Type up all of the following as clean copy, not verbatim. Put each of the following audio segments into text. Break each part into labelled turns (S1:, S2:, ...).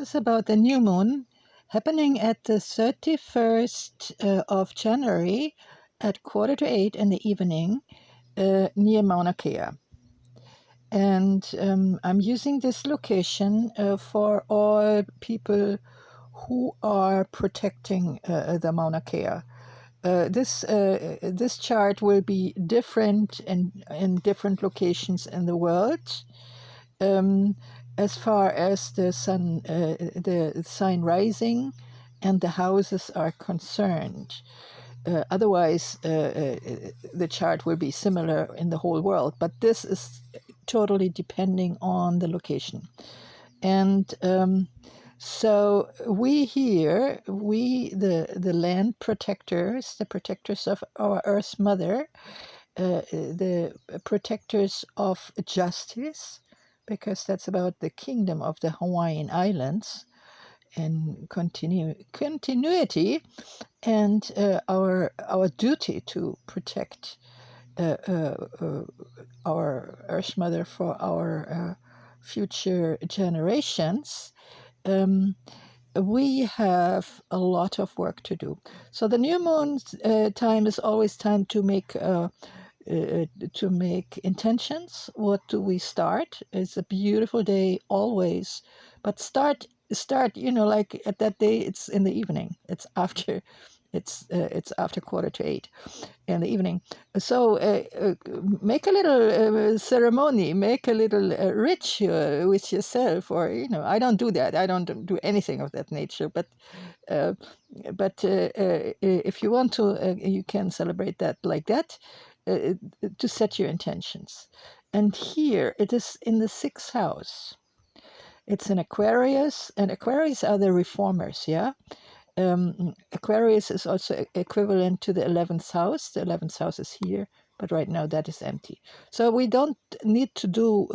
S1: is about the new moon happening at the 31st of January at 7:45 in the evening near Mauna Kea. And I'm using this location for all people who are protecting the Mauna Kea. This chart will be different in different locations in the world. As far as the sign rising and the houses are concerned. Otherwise, the chart will be similar in the whole world, but this is totally depending on the location. And so we here, the land protectors, the protectors of our Earth Mother, the protectors of justice, because that's about the kingdom of the Hawaiian Islands and continuity, and our duty to protect our Earth Mother for our future generations. We have a lot of work to do. So the new moon time is always time to make intentions. What do we start? It's a beautiful day always, but start, like at that day it's in the evening. It's after 7:45 in the evening. So make a little ceremony, make a little ritual with yourself, or I don't do that. I don't do anything of that nature. But if you want to, you can celebrate that like that. To set your intentions. And here it is in the 6th house. It's an Aquarius, and Aquarius are the reformers, yeah? Aquarius is also equivalent to the 11th house. The 11th house is here, but right now that is empty. So we don't need to do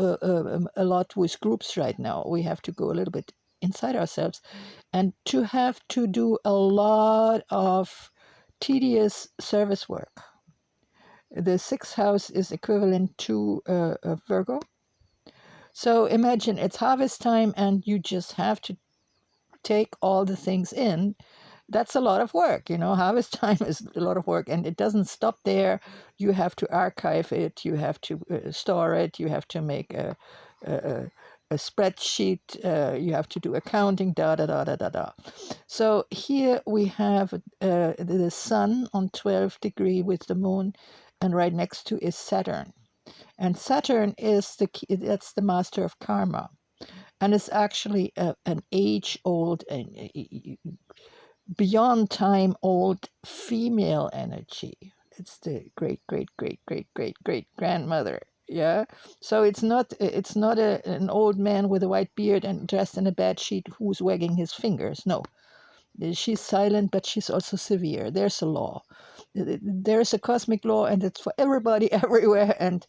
S1: a lot with groups right now. We have to go a little bit inside ourselves and to have to do a lot of tedious service work. The 6th house is equivalent to Virgo. So imagine it's harvest time and you just have to take all the things in. That's a lot of work, Harvest time is a lot of work, and it doesn't stop there. You have to archive it, you have to store it, you have to make a spreadsheet, you have to do accounting, da. So here we have the sun on 12 degree with the moon, and right next to is Saturn. And Saturn is that's the master of karma. And it's actually an age-old, beyond time-old female energy. It's the great-great-great-great-great-great-grandmother. Yeah. So it's not an old man with a white beard and dressed in a bed sheet who's wagging his fingers. No. She's silent, but she's also severe. There's a law. There's a cosmic law, and it's for everybody, everywhere. And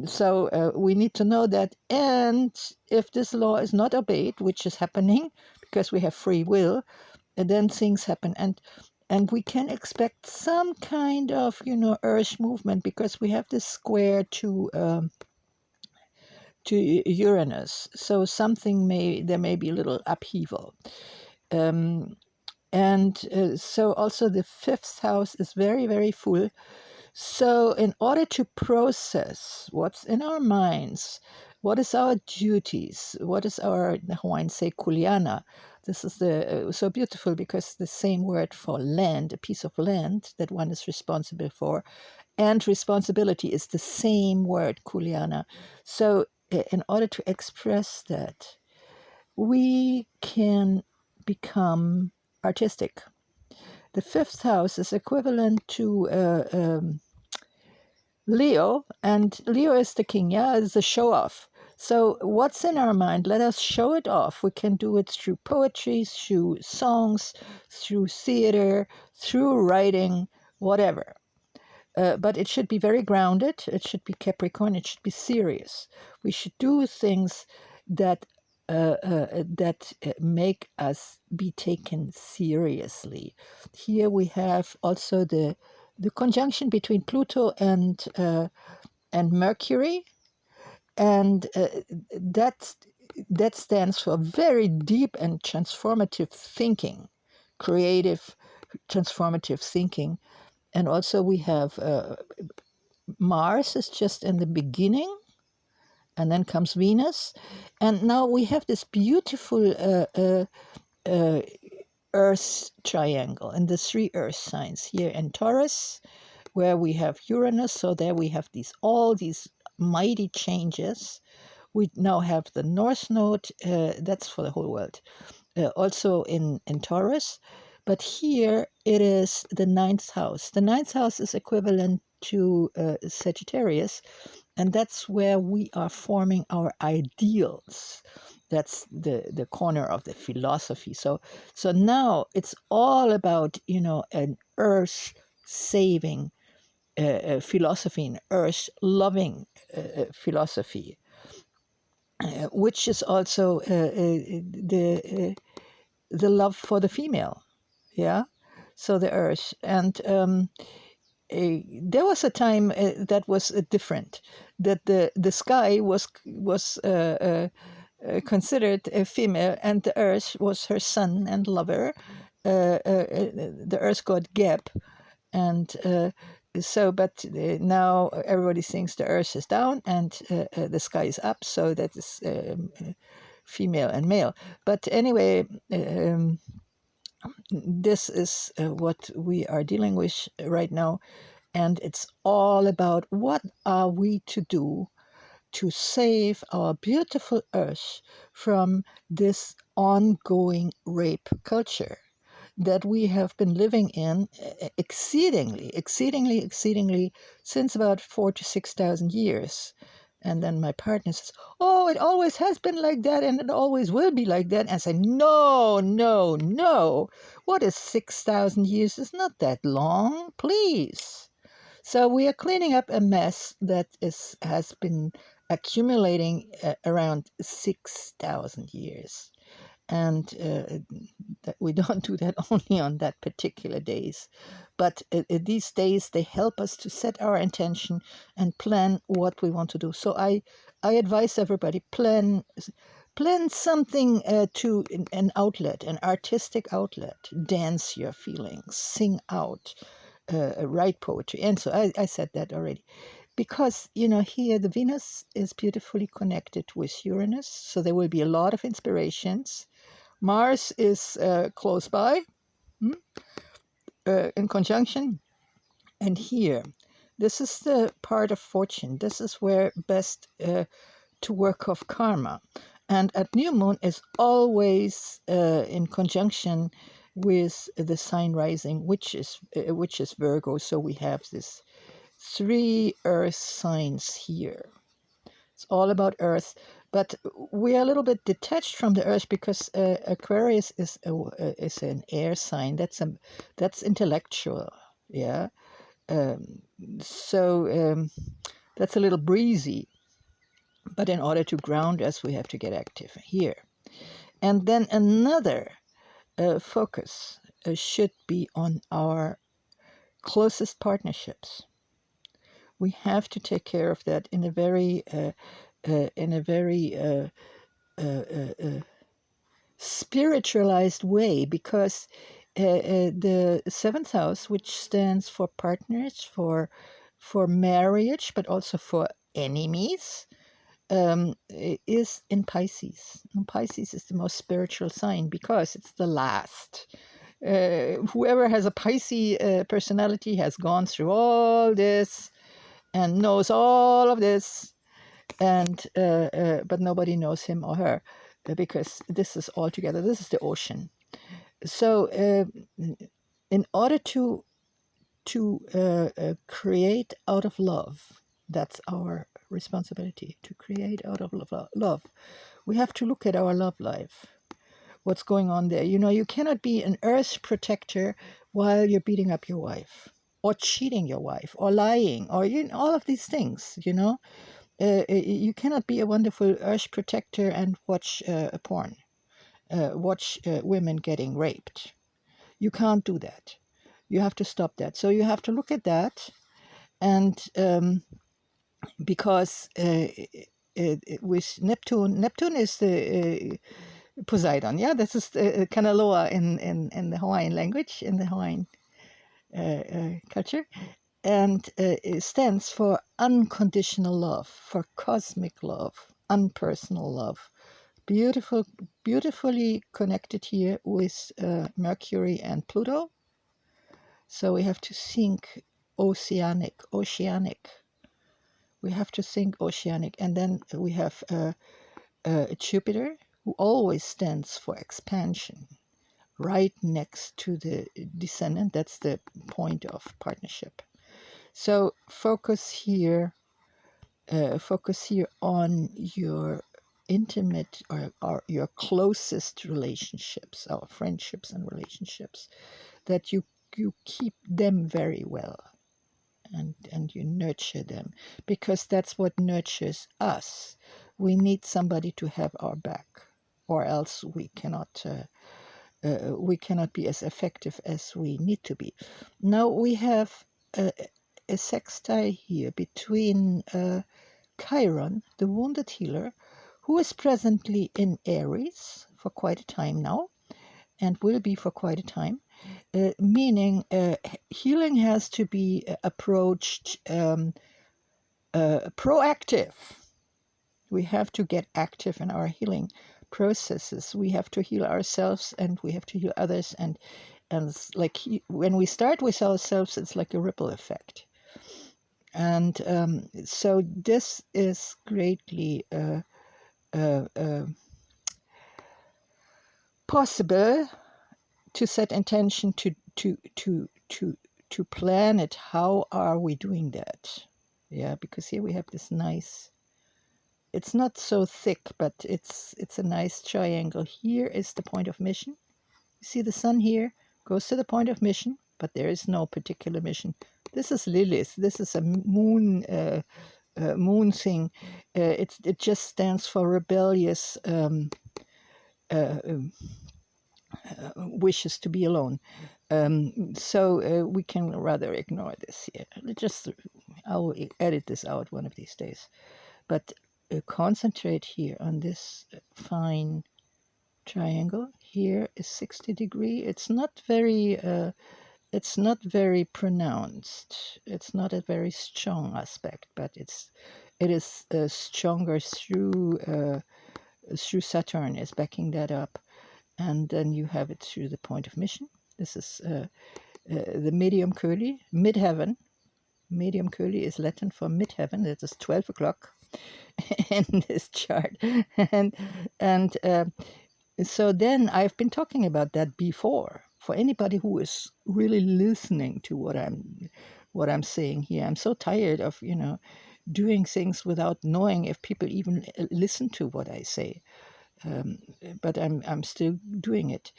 S1: so we need to know that. And if this law is not obeyed, which is happening because we have free will, then things happen. And we can expect some kind of, Earth movement, because we have this square to Uranus. So there may be a little upheaval. So also the 5th house is very, very full. So in order to process what's in our minds, what is our duties, what is our, the Hawaiians say, kuleana. This is so beautiful, because the same word for land, a piece of land that one is responsible for, and responsibility is the same word, kuleana. So in order to express that, we can become artistic. The 5th house is equivalent to Leo, and Leo is the king, is the show off. So what's in our mind, let us show it off. We can do it through poetry, through songs, through theater, through writing, whatever. But it should be very grounded. It should be Capricorn. It should be serious. We should do things that make us be taken seriously. Here we have also the conjunction between Pluto and Mercury, and that that stands for very deep and transformative thinking, creative, transformative thinking. And also we have Mars is just in the beginning, and then comes Venus. And now we have this beautiful uh, Earth triangle and the three Earth signs here in Taurus, where we have Uranus. So there we have all these mighty changes. We now have the North Node, that's for the whole world, also in Taurus. But here it is the ninth house. The ninth house is equivalent to Sagittarius, and that's where we are forming our ideals. That's the corner of the philosophy. So now it's all about an earth saving philosophy, an earth loving philosophy, which is also the love for the female. Yeah, so the earth. And there was a time that was different, that the sky was considered a female, and the earth was her son and lover. The earth god Geb, and but now everybody thinks the earth is down and the sky is up, so that is female and male. But anyway, this is what we are dealing with right now. And it's all about what are we to do to save our beautiful earth from this ongoing rape culture that we have been living in exceedingly since about 4,000 to 6,000 years. And then my partner says, "Oh, it always has been like that, and it always will be like that." And I say, "No, no, no. What is 6,000 years? It's not that long, please." So we are cleaning up a mess that has been accumulating around 6,000 years. And that we don't do that only on that particular days, but these days they help us to set our intention and plan what we want to do. So I advise everybody, plan something to an outlet, an artistic outlet. Dance your feelings, sing out, write poetry. And so I said that already, because here the Venus is beautifully connected with Uranus, so there will be a lot of inspirations. Mars is close by, in conjunction. And here, this is the part of fortune. This is where best to work off karma. And at new moon is always in conjunction with the sign rising, which is Virgo. So we have this 3 earth signs here. It's all about earth, but we are a little bit detached from the earth because Aquarius is an air sign. That's intellectual, yeah. So that's a little breezy. But in order to ground us, we have to get active here. And then another focus should be on our closest partnerships. We have to take care of that in a very spiritualized way, because the seventh house, which stands for partners, for marriage, but also for enemies, is in Pisces. And Pisces is the most spiritual sign because it's the last. Whoever has a Pisces personality has gone through all this and knows all of this, and but nobody knows him or her, because this is all together. This is the ocean. So in order to create out of love, that's our responsibility, to create out of love. We have to look at our love life, what's going on there. You cannot be an earth protector while you're beating up your wife, or cheating your wife, or lying, or all of these things. You cannot be a wonderful earth protector and watch porn, watch women getting raped. You can't do that. You have to stop that. So you have to look at that, and because with Neptune. Neptune is the Poseidon. Yeah, this is Kanaloa in the Hawaiian language, in the Hawaiian culture. And it stands for unconditional love, for cosmic love, unpersonal love. Beautifully connected here with Mercury and Pluto. So we have to think oceanic. We have to think oceanic. And then we have Jupiter, who always stands for expansion, right next to the descendant. That's the point of partnership. So focus here on your intimate or your closest relationships, our friendships and relationships, that you keep them very well, and you nurture them, because that's what nurtures us. We need somebody to have our back, or else we cannot be as effective as we need to be. Now we have a sextile here between Chiron, the wounded healer, who is presently in Aries for quite a time now, and will be for quite a time, meaning healing has to be approached proactive. We have to get active in our healing processes. We have to heal ourselves, and we have to heal others. And like when we start with ourselves, it's like a ripple effect. And so this is greatly possible to set intention to plan it. How are we doing that? Yeah, because here we have this nice, it's not so thick, but it's a nice triangle. Here is the point of mission. You see the sun here goes to the point of mission, but there is no particular mission. This is Lilith. This is a moon moon thing. It just stands for rebellious wishes to be alone. So we can rather ignore this here. I'll edit this out one of these days. But concentrate here on this fine triangle. Here is 60 degree. It's not very pronounced. It's not a very strong aspect, but it is stronger through Saturn is backing that up, and then you have it through the point of mission. This is the medium curly, midheaven. Medium curly is Latin for midheaven. That is 12 o'clock in this chart, and so then I've been talking about that before. For anybody who is really listening to what I'm saying here, I'm so tired of doing things without knowing if people even listen to what I say. But I'm still doing it.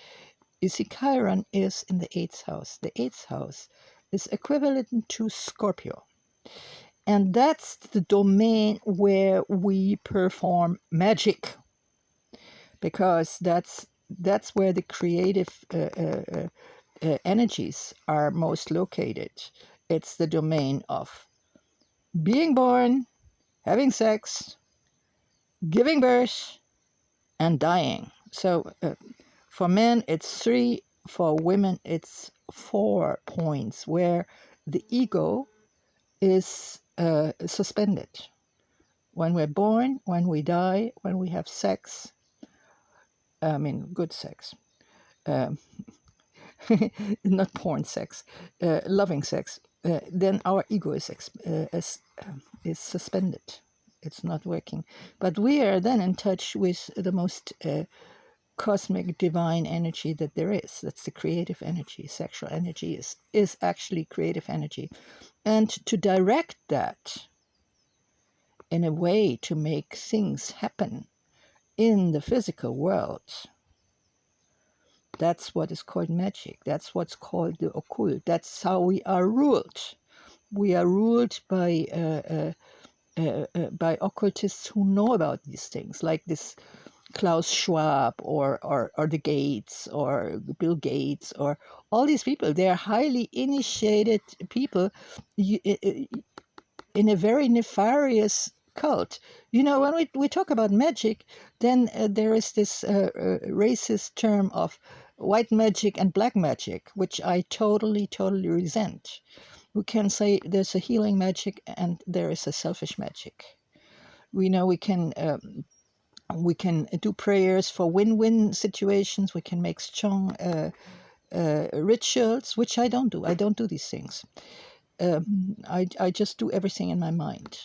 S1: You see, Chiron is in the 8th house. The 8th house is equivalent to Scorpio. And that's the domain where we perform magic, because that's where the creative energies are most located. It's the domain of being born, having sex, giving birth, and dying. So for men, it's 3. For women, it's 4 points where the ego is suspended. When we're born, when we die, when we have sex, good sex, not porn sex, loving sex, then our ego is suspended. It's not working. But we are then in touch with the most cosmic divine energy that there is. That's the creative energy. Sexual energy is actually creative energy. And to direct that in a way to make things happen in the physical world, that's what is called magic. That's what's called the occult. That's how we are ruled. We are ruled by occultists who know about these things, like this Klaus Schwab or the Gates or Bill Gates or all these people. They are highly initiated people in a very nefarious cult. You know, when we talk about magic, then there is this racist term of white magic and black magic, which I totally resent. We can say there's a healing magic and there is a selfish magic. We know we can do prayers for win-win situations. We can make strong rituals, which I don't do. I don't do these things. I just do everything in my mind.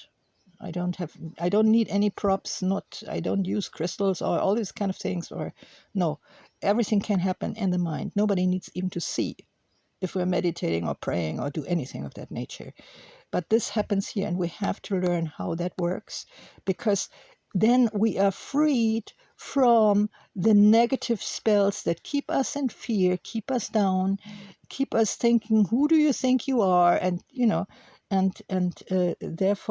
S1: I don't need any props. I don't use crystals or all these kind of things. Or no, everything can happen in the mind. Nobody needs even to see if we're meditating or praying or do anything of that nature. But this happens here, and we have to learn how that works, because then we are freed from the negative spells that keep us in fear, keep us down, keep us thinking, who do you think you are? And, you know, and therefore,